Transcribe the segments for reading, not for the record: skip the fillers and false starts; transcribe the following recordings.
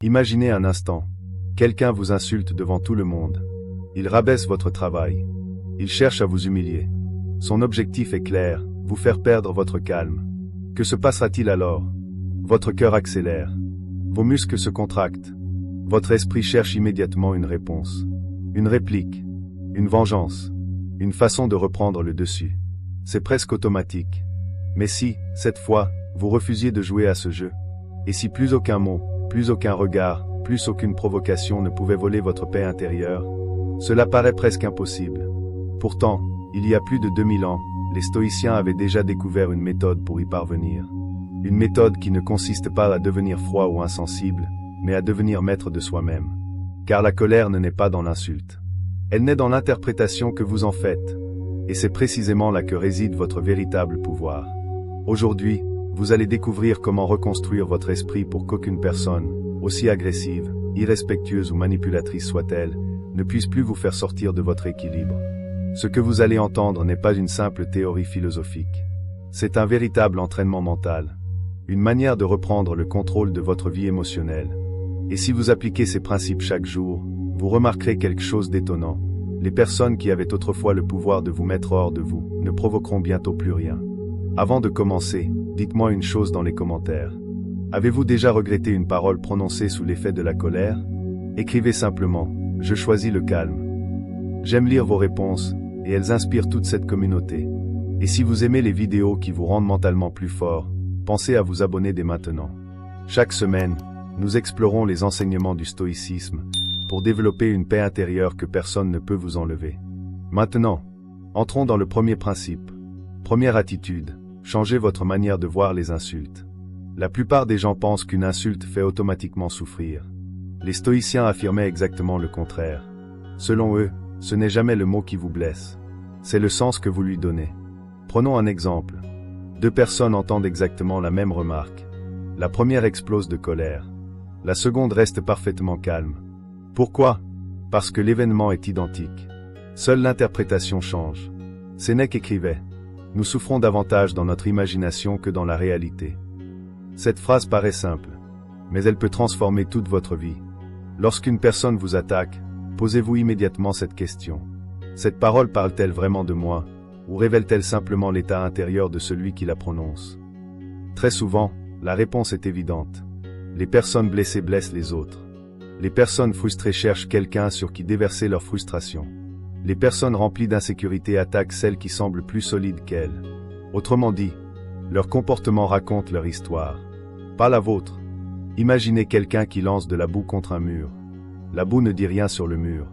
Imaginez un instant. Quelqu'un vous insulte devant tout le monde. Il rabaisse votre travail. Il cherche à vous humilier. Son objectif est clair, vous faire perdre votre calme. Que se passera-t-il alors? Votre cœur accélère. Vos muscles se contractent. Votre esprit cherche immédiatement une réponse. Une réplique. Une vengeance. Une façon de reprendre le dessus. C'est presque automatique. Mais si, cette fois, vous refusiez de jouer à ce jeu? Et si plus aucun mot, plus aucun regard, plus aucune provocation ne pouvait voler votre paix intérieure? Cela paraît presque impossible. Pourtant, il y a plus de 2000 ans, les stoïciens avaient déjà découvert une méthode pour y parvenir. Une méthode qui ne consiste pas à devenir froid ou insensible, mais à devenir maître de soi-même. Car la colère ne naît pas dans l'insulte. Elle naît dans l'interprétation que vous en faites. Et c'est précisément là que réside votre véritable pouvoir. Aujourd'hui, vous allez découvrir comment reconstruire votre esprit pour qu'aucune personne, aussi agressive, irrespectueuse ou manipulatrice soit-elle, ne puisse plus vous faire sortir de votre équilibre. Ce que vous allez entendre n'est pas une simple théorie philosophique. C'est un véritable entraînement mental. Une manière de reprendre le contrôle de votre vie émotionnelle. Et si vous appliquez ces principes chaque jour, vous remarquerez quelque chose d'étonnant. Les personnes qui avaient autrefois le pouvoir de vous mettre hors de vous, ne provoqueront bientôt plus rien. Avant de commencer, dites-moi une chose dans les commentaires. Avez-vous déjà regretté une parole prononcée sous l'effet de la colère? Écrivez simplement « Je choisis le calme ». J'aime lire vos réponses, et elles inspirent toute cette communauté. Et si vous aimez les vidéos qui vous rendent mentalement plus fort, pensez à vous abonner dès maintenant. Chaque semaine, nous explorons les enseignements du stoïcisme, pour développer une paix intérieure que personne ne peut vous enlever. Maintenant, entrons dans le premier principe. Première attitude, changez votre manière de voir les insultes. La plupart des gens pensent qu'une insulte fait automatiquement souffrir. Les stoïciens affirmaient exactement le contraire. Selon eux, ce n'est jamais le mot qui vous blesse. C'est le sens que vous lui donnez. Prenons un exemple. Deux personnes entendent exactement la même remarque. La première explose de colère. La seconde reste parfaitement calme. Pourquoi? Parce que l'événement est identique. Seule l'interprétation change. Sénèque écrivait « Nous souffrons davantage dans notre imagination que dans la réalité ». Cette phrase paraît simple, mais elle peut transformer toute votre vie. Lorsqu'une personne vous attaque, posez-vous immédiatement cette question. Cette parole parle-t-elle vraiment de moi, ou révèle-t-elle simplement l'état intérieur de celui qui la prononce? Très souvent, la réponse est évidente. Les personnes blessées blessent les autres. Les personnes frustrées cherchent quelqu'un sur qui déverser leur frustration. Les personnes remplies d'insécurité attaquent celles qui semblent plus solides qu'elles. Autrement dit, leur comportement raconte leur histoire. Pas la vôtre. Imaginez quelqu'un qui lance de la boue contre un mur. La boue ne dit rien sur le mur.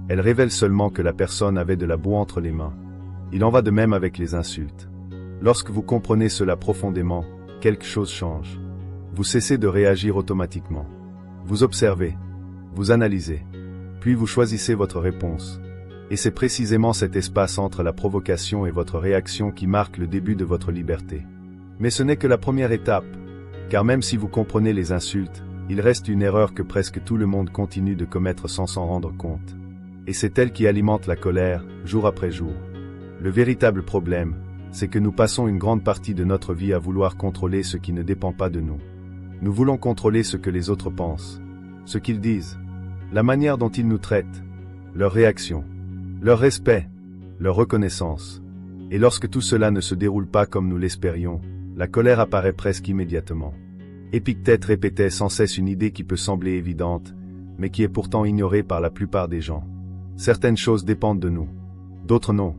Elle révèle seulement que la personne avait de la boue entre les mains. Il en va de même avec les insultes. Lorsque vous comprenez cela profondément, quelque chose change. Vous cessez de réagir automatiquement. Vous observez. Vous analysez. Puis vous choisissez votre réponse. Et c'est précisément cet espace entre la provocation et votre réaction qui marque le début de votre liberté. Mais ce n'est que la première étape. Car même si vous comprenez les insultes, il reste une erreur que presque tout le monde continue de commettre sans s'en rendre compte. Et c'est elle qui alimente la colère, jour après jour. Le véritable problème, c'est que nous passons une grande partie de notre vie à vouloir contrôler ce qui ne dépend pas de nous. Nous voulons contrôler ce que les autres pensent, ce qu'ils disent, la manière dont ils nous traitent, leurs réactions, leur respect, leur reconnaissance. Et lorsque tout cela ne se déroule pas comme nous l'espérions, la colère apparaît presque immédiatement. Épictète répétait sans cesse une idée qui peut sembler évidente, mais qui est pourtant ignorée par la plupart des gens. Certaines choses dépendent de nous, d'autres non.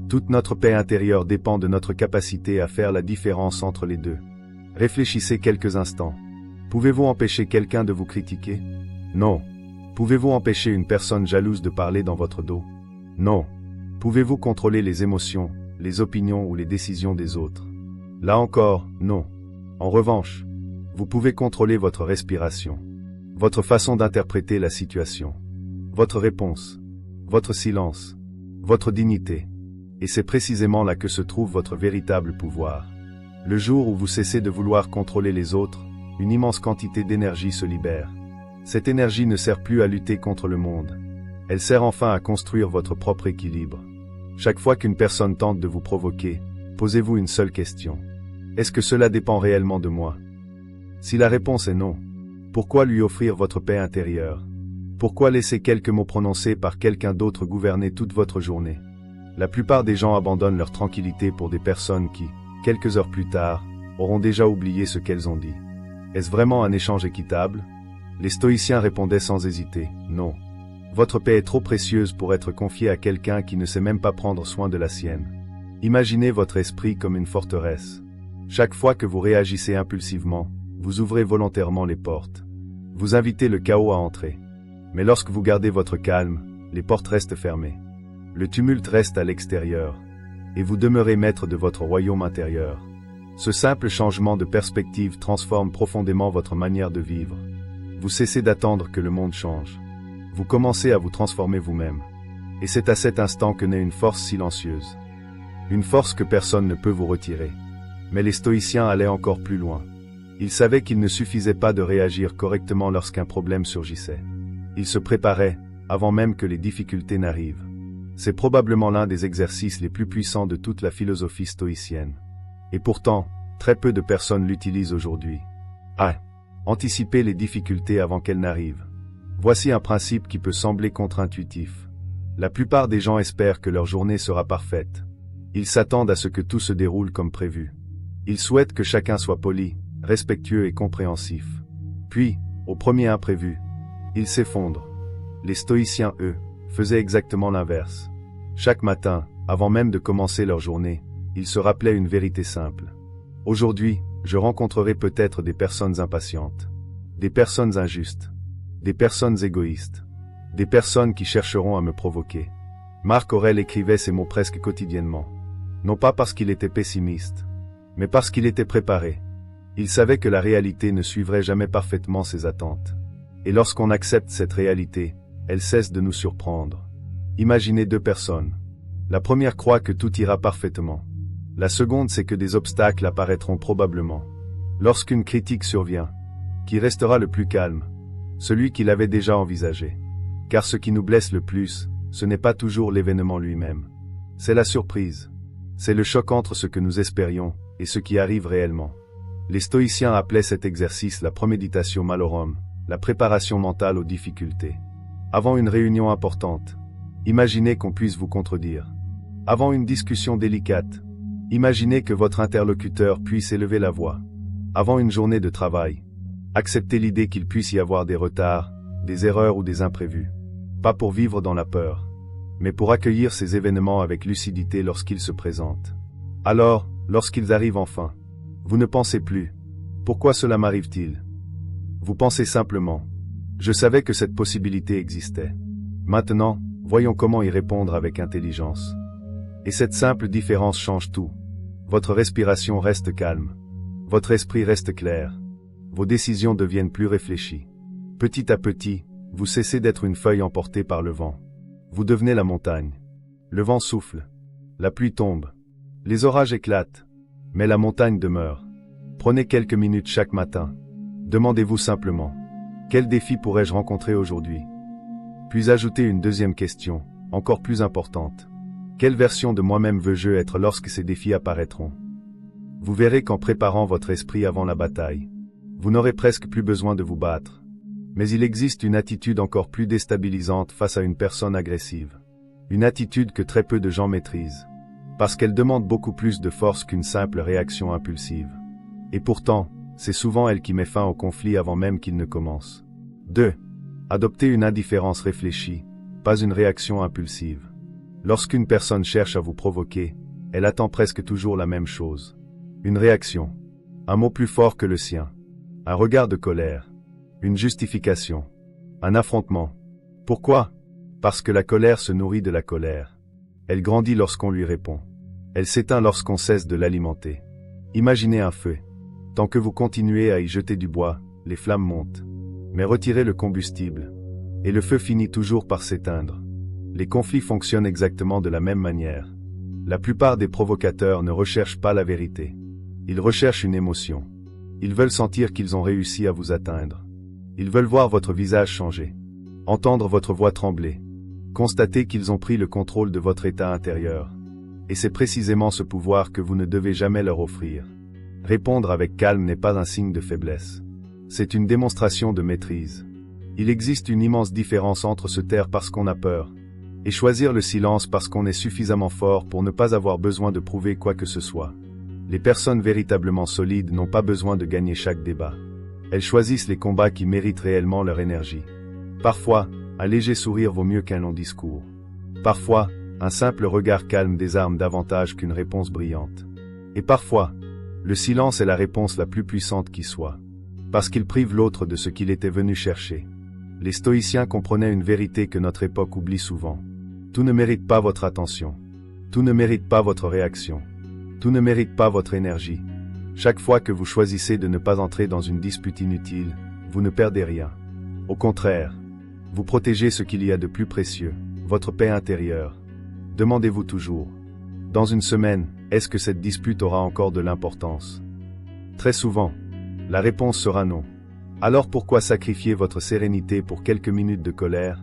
Toute notre paix intérieure dépend de notre capacité à faire la différence entre les deux. Réfléchissez quelques instants. Pouvez-vous empêcher quelqu'un de vous critiquer? Non. Pouvez-vous empêcher une personne jalouse de parler dans votre dos? Non. Pouvez-vous contrôler les émotions, les opinions ou les décisions des autres? Là encore, non. En revanche, vous pouvez contrôler votre respiration, votre façon d'interpréter la situation, votre réponse, votre silence, votre dignité. Et c'est précisément là que se trouve votre véritable pouvoir. Le jour où vous cessez de vouloir contrôler les autres, une immense quantité d'énergie se libère. Cette énergie ne sert plus à lutter contre le monde. Elle sert enfin à construire votre propre équilibre. Chaque fois qu'une personne tente de vous provoquer, posez-vous une seule question. Est-ce que cela dépend réellement de moi? Si la réponse est non, Pourquoi lui offrir votre paix intérieure? Pourquoi laisser quelques mots prononcés par quelqu'un d'autre gouverner toute votre journée? La plupart des gens abandonnent leur tranquillité pour des personnes qui, quelques heures plus tard, auront déjà oublié ce qu'elles ont dit. Est-ce vraiment un échange équitable? Les stoïciens répondaient sans hésiter, non. Votre paix est trop précieuse pour être confiée à quelqu'un qui ne sait même pas prendre soin de la sienne. Imaginez votre esprit comme une forteresse. Chaque fois que vous réagissez impulsivement, vous ouvrez volontairement les portes. Vous invitez le chaos à entrer. Mais lorsque vous gardez votre calme, les portes restent fermées. Le tumulte reste à l'extérieur. Et vous demeurez maître de votre royaume intérieur. Ce simple changement de perspective transforme profondément votre manière de vivre. Vous cessez d'attendre que le monde change. Vous commencez à vous transformer vous-même. Et c'est à cet instant que naît une force silencieuse. Une force que personne ne peut vous retirer. Mais les stoïciens allaient encore plus loin. Ils savaient qu'il ne suffisait pas de réagir correctement lorsqu'un problème surgissait. Ils se préparaient, avant même que les difficultés n'arrivent. C'est probablement l'un des exercices les plus puissants de toute la philosophie stoïcienne. Et pourtant, très peu de personnes l'utilisent aujourd'hui. Anticiper les difficultés avant qu'elles n'arrivent. Voici un principe qui peut sembler contre-intuitif. La plupart des gens espèrent que leur journée sera parfaite. Ils s'attendent à ce que tout se déroule comme prévu. Ils souhaitent que chacun soit poli, respectueux et compréhensif. Puis, au premier imprévu, ils s'effondrent. Les stoïciens, eux, faisaient exactement l'inverse. Chaque matin, avant même de commencer leur journée, ils se rappelaient une vérité simple. Aujourd'hui, je rencontrerai peut-être des personnes impatientes, des personnes injustes, des personnes égoïstes, des personnes qui chercheront à me provoquer. Marc Aurèle écrivait ces mots presque quotidiennement. Non pas parce qu'il était pessimiste, mais parce qu'il était préparé. Il savait que la réalité ne suivrait jamais parfaitement ses attentes. Et lorsqu'on accepte cette réalité, elle cesse de nous surprendre. Imaginez deux personnes. La première croit que tout ira parfaitement. La seconde sait que des obstacles apparaîtront probablement. Lorsqu'une critique survient, qui restera le plus calme? Celui qui l'avait déjà envisagé. Car ce qui nous blesse le plus, ce n'est pas toujours l'événement lui-même. C'est la surprise. C'est le choc entre ce que nous espérions et ce qui arrive réellement. Les stoïciens appelaient cet exercice la premeditatio malorum, la préparation mentale aux difficultés. Avant une réunion importante, imaginez qu'on puisse vous contredire. Avant une discussion délicate, imaginez que votre interlocuteur puisse élever la voix. Avant une journée de travail, acceptez l'idée qu'il puisse y avoir des retards, des erreurs ou des imprévus. Pas pour vivre dans la peur, mais pour accueillir ces événements avec lucidité lorsqu'ils se présentent. Alors, lorsqu'ils arrivent enfin, vous ne pensez plus. Pourquoi cela m'arrive-t-il? Vous pensez simplement. Je savais que cette possibilité existait. Maintenant, voyons comment y répondre avec intelligence. Et cette simple différence change tout. Votre respiration reste calme. Votre esprit reste clair. Vos décisions deviennent plus réfléchies. Petit à petit, vous cessez d'être une feuille emportée par le vent. Vous devenez la montagne. Le vent souffle. La pluie tombe. Les orages éclatent. Mais la montagne demeure. Prenez quelques minutes chaque matin. Demandez-vous simplement. Quel défi pourrais-je rencontrer aujourd'hui? Puis ajoutez une deuxième question, encore plus importante. Quelle version de moi-même veux-je être lorsque ces défis apparaîtront? Vous verrez qu'en préparant votre esprit avant la bataille, vous n'aurez presque plus besoin de vous battre. Mais il existe une attitude encore plus déstabilisante face à une personne agressive. Une attitude que très peu de gens maîtrisent. Parce qu'elle demande beaucoup plus de force qu'une simple réaction impulsive. Et pourtant, c'est souvent elle qui met fin au conflit avant même qu'il ne commence. 2. Adoptez une indifférence réfléchie, pas une réaction impulsive. Lorsqu'une personne cherche à vous provoquer, elle attend presque toujours la même chose. Une réaction. Un mot plus fort que le sien. Un regard de colère. Une justification. Un affrontement. Pourquoi? Parce que la colère se nourrit de la colère. Elle grandit lorsqu'on lui répond. Elle s'éteint lorsqu'on cesse de l'alimenter. Imaginez un feu. Tant que vous continuez à y jeter du bois, les flammes montent. Mais retirez le combustible. Et le feu finit toujours par s'éteindre. Les conflits fonctionnent exactement de la même manière. La plupart des provocateurs ne recherchent pas la vérité. Ils recherchent une émotion. Ils veulent sentir qu'ils ont réussi à vous atteindre. Ils veulent voir votre visage changer. Entendre votre voix trembler. Constater qu'ils ont pris le contrôle de votre état intérieur. Et c'est précisément ce pouvoir que vous ne devez jamais leur offrir. Répondre avec calme n'est pas un signe de faiblesse. C'est une démonstration de maîtrise. Il existe une immense différence entre se taire parce qu'on a peur et choisir le silence parce qu'on est suffisamment fort pour ne pas avoir besoin de prouver quoi que ce soit. Les personnes véritablement solides n'ont pas besoin de gagner chaque débat. Elles choisissent les combats qui méritent réellement leur énergie. Parfois, un léger sourire vaut mieux qu'un long discours. Parfois, un simple regard calme désarme davantage qu'une réponse brillante. Et parfois, le silence est la réponse la plus puissante qui soit. Parce qu'il prive l'autre de ce qu'il était venu chercher. Les stoïciens comprenaient une vérité que notre époque oublie souvent. Tout ne mérite pas votre attention. Tout ne mérite pas votre réaction. Tout ne mérite pas votre énergie. Chaque fois que vous choisissez de ne pas entrer dans une dispute inutile, vous ne perdez rien. Au contraire, vous protégez ce qu'il y a de plus précieux, votre paix intérieure. Demandez-vous toujours, dans une semaine, est-ce que cette dispute aura encore de l'importance? Très souvent, la réponse sera non. Alors pourquoi sacrifier votre sérénité pour quelques minutes de colère?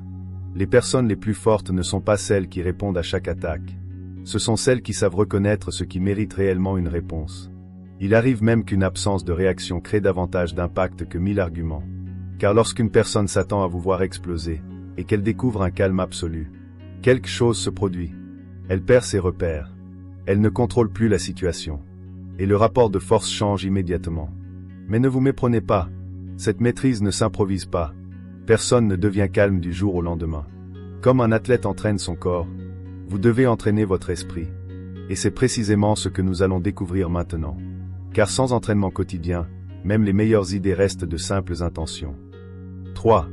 Les personnes les plus fortes ne sont pas celles qui répondent à chaque attaque. Ce sont celles qui savent reconnaître ce qui mérite réellement une réponse. Il arrive même qu'une absence de réaction crée davantage d'impact que 1000 arguments. Car lorsqu'une personne s'attend à vous voir exploser, et qu'elle découvre un calme absolu, quelque chose se produit. Elle perd ses repères. Elle ne contrôle plus la situation. Et le rapport de force change immédiatement. Mais ne vous méprenez pas. Cette maîtrise ne s'improvise pas. Personne ne devient calme du jour au lendemain. Comme un athlète entraîne son corps, vous devez entraîner votre esprit. Et c'est précisément ce que nous allons découvrir maintenant. Car sans entraînement quotidien, même les meilleures idées restent de simples intentions. 3.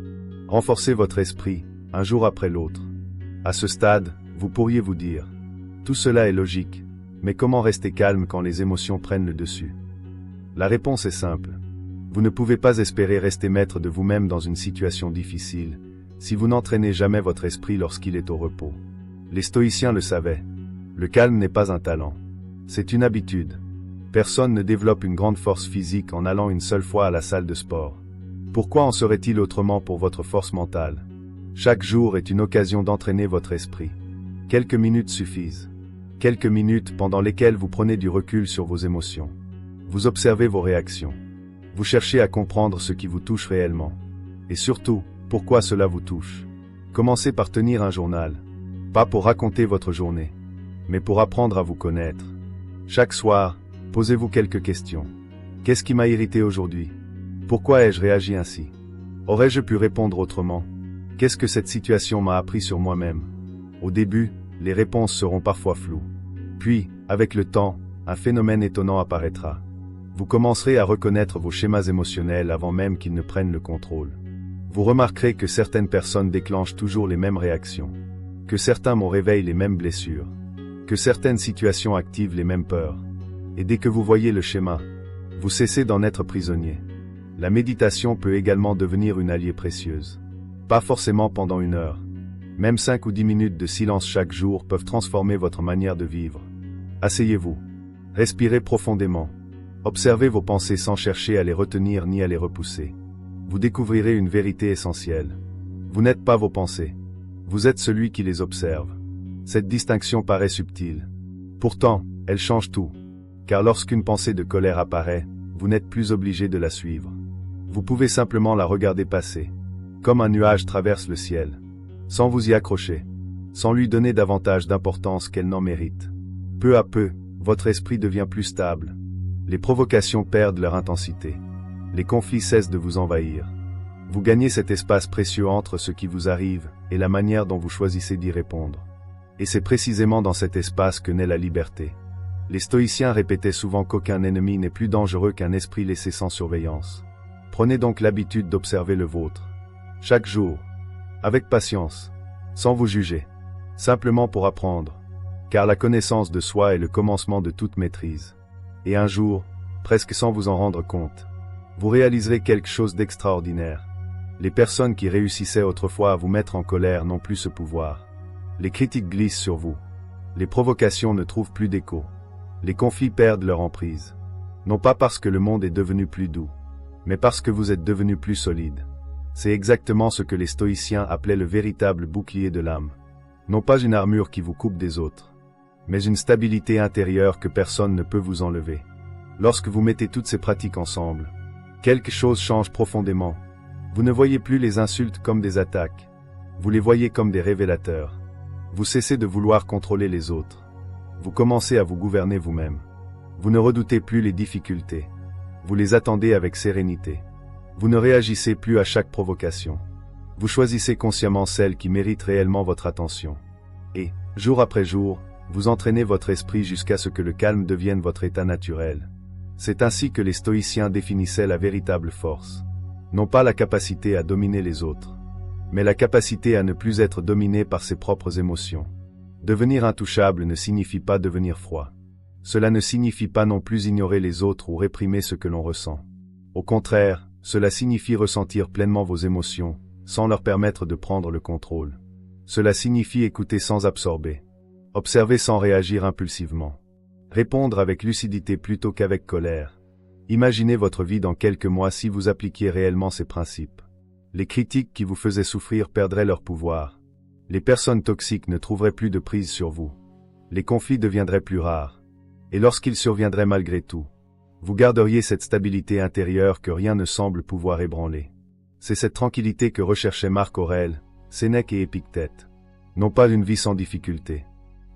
Renforcez votre esprit, un jour après l'autre. À ce stade, vous pourriez vous dire, tout cela est logique, mais comment rester calme quand les émotions prennent le dessus? La réponse est simple. Vous ne pouvez pas espérer rester maître de vous-même dans une situation difficile, si vous n'entraînez jamais votre esprit lorsqu'il est au repos. Les stoïciens le savaient. Le calme n'est pas un talent. C'est une habitude. Personne ne développe une grande force physique en allant une seule fois à la salle de sport. Pourquoi en serait-il autrement pour votre force mentale? Chaque jour est une occasion d'entraîner votre esprit. Quelques minutes suffisent. Quelques minutes pendant lesquelles vous prenez du recul sur vos émotions. Vous observez vos réactions. Vous cherchez à comprendre ce qui vous touche réellement. Et surtout, pourquoi cela vous touche. Commencez par tenir un journal. Pas pour raconter votre journée, mais pour apprendre à vous connaître. Chaque soir, posez-vous quelques questions. Qu'est-ce qui m'a irrité aujourd'hui? Pourquoi ai-je réagi ainsi? Aurais-je pu répondre autrement? Qu'est-ce que cette situation m'a appris sur moi-même? Au début, les réponses seront parfois floues. Puis, avec le temps, un phénomène étonnant apparaîtra. Vous commencerez à reconnaître vos schémas émotionnels avant même qu'ils ne prennent le contrôle. Vous remarquerez que certaines personnes déclenchent toujours les mêmes réactions. Que certains mots réveillent les mêmes blessures. Que certaines situations activent les mêmes peurs. Et dès que vous voyez le schéma, vous cessez d'en être prisonnier. La méditation peut également devenir une alliée précieuse. Pas forcément pendant 1 heure. Même 5 ou 10 minutes de silence chaque jour peuvent transformer votre manière de vivre. Asseyez-vous. Respirez profondément. Observez vos pensées sans chercher à les retenir ni à les repousser. Vous découvrirez une vérité essentielle. Vous n'êtes pas vos pensées. Vous êtes celui qui les observe. Cette distinction paraît subtile. Pourtant, elle change tout. Car lorsqu'une pensée de colère apparaît, vous n'êtes plus obligé de la suivre. Vous pouvez simplement la regarder passer. Comme un nuage traverse le ciel. Sans vous y accrocher. Sans lui donner davantage d'importance qu'elle n'en mérite. Peu à peu, votre esprit devient plus stable. Les provocations perdent leur intensité. Les conflits cessent de vous envahir. Vous gagnez cet espace précieux entre ce qui vous arrive et la manière dont vous choisissez d'y répondre. Et c'est précisément dans cet espace que naît la liberté. Les stoïciens répétaient souvent qu'aucun ennemi n'est plus dangereux qu'un esprit laissé sans surveillance. Prenez donc l'habitude d'observer le vôtre. Chaque jour. Avec patience. Sans vous juger. Simplement pour apprendre. Car la connaissance de soi est le commencement de toute maîtrise. Et un jour, presque sans vous en rendre compte, vous réaliserez quelque chose d'extraordinaire. Les personnes qui réussissaient autrefois à vous mettre en colère n'ont plus ce pouvoir. Les critiques glissent sur vous. Les provocations ne trouvent plus d'écho. Les conflits perdent leur emprise. Non pas parce que le monde est devenu plus doux, mais parce que vous êtes devenu plus solide. C'est exactement ce que les stoïciens appelaient le véritable bouclier de l'âme. Non pas une armure qui vous coupe des autres, mais une stabilité intérieure que personne ne peut vous enlever. Lorsque vous mettez toutes ces pratiques ensemble, Quelque chose change profondément. Vous ne voyez plus les insultes comme des attaques. Vous les voyez comme des révélateurs. Vous cessez de vouloir contrôler les autres. Vous commencez à vous gouverner vous-même. Vous ne redoutez plus les difficultés. Vous les attendez avec sérénité. Vous ne réagissez plus à chaque provocation. Vous choisissez consciemment celles qui méritent réellement votre attention. Et, jour après jour, vous entraînez votre esprit jusqu'à ce que le calme devienne votre état naturel. C'est ainsi que les stoïciens définissaient la véritable force. Non pas la capacité à dominer les autres, mais la capacité à ne plus être dominé par ses propres émotions. Devenir intouchable ne signifie pas devenir froid. Cela ne signifie pas non plus ignorer les autres ou réprimer ce que l'on ressent. Au contraire, cela signifie ressentir pleinement vos émotions, sans leur permettre de prendre le contrôle. Cela signifie écouter sans absorber. Observer sans réagir impulsivement. Répondre avec lucidité plutôt qu'avec colère. Imaginez votre vie dans quelques mois si vous appliquiez réellement ces principes. Les critiques qui vous faisaient souffrir perdraient leur pouvoir. Les personnes toxiques ne trouveraient plus de prise sur vous. Les conflits deviendraient plus rares. Et lorsqu'ils surviendraient malgré tout, vous garderiez cette stabilité intérieure que rien ne semble pouvoir ébranler. C'est cette tranquillité que recherchaient Marc Aurèle, Sénèque et Épictète. Non pas une vie sans difficulté,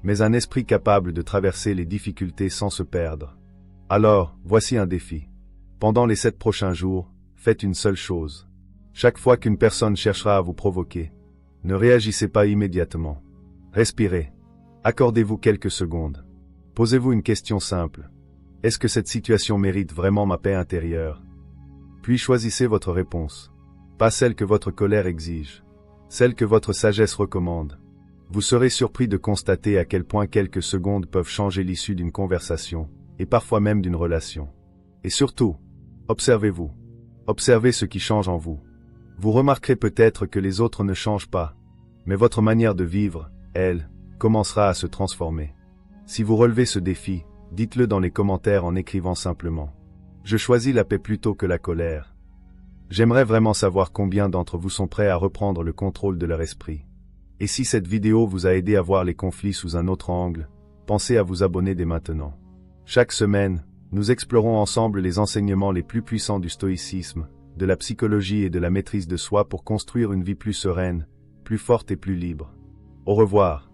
mais un esprit capable de traverser les difficultés sans se perdre. Alors, voici un défi. Pendant les 7 prochains jours, faites une seule chose. Chaque fois qu'une personne cherchera à vous provoquer, ne réagissez pas immédiatement. Respirez. Accordez-vous quelques secondes. Posez-vous une question simple. Est-ce que cette situation mérite vraiment ma paix intérieure? Puis choisissez votre réponse. Pas celle que votre colère exige. Celle que votre sagesse recommande. Vous serez surpris de constater à quel point quelques secondes peuvent changer l'issue d'une conversation, et parfois même d'une relation. Et surtout, observez-vous. Observez ce qui change en vous. Vous remarquerez peut-être que les autres ne changent pas, mais votre manière de vivre, elle, commencera à se transformer. Si vous relevez ce défi, dites-le dans les commentaires en écrivant simplement « Je choisis la paix plutôt que la colère ». J'aimerais vraiment savoir combien d'entre vous sont prêts à reprendre le contrôle de leur esprit. Et si cette vidéo vous a aidé à voir les conflits sous un autre angle, pensez à vous abonner dès maintenant. Chaque semaine, nous explorons ensemble les enseignements les plus puissants du stoïcisme, de la psychologie et de la maîtrise de soi pour construire une vie plus sereine, plus forte et plus libre. Au revoir.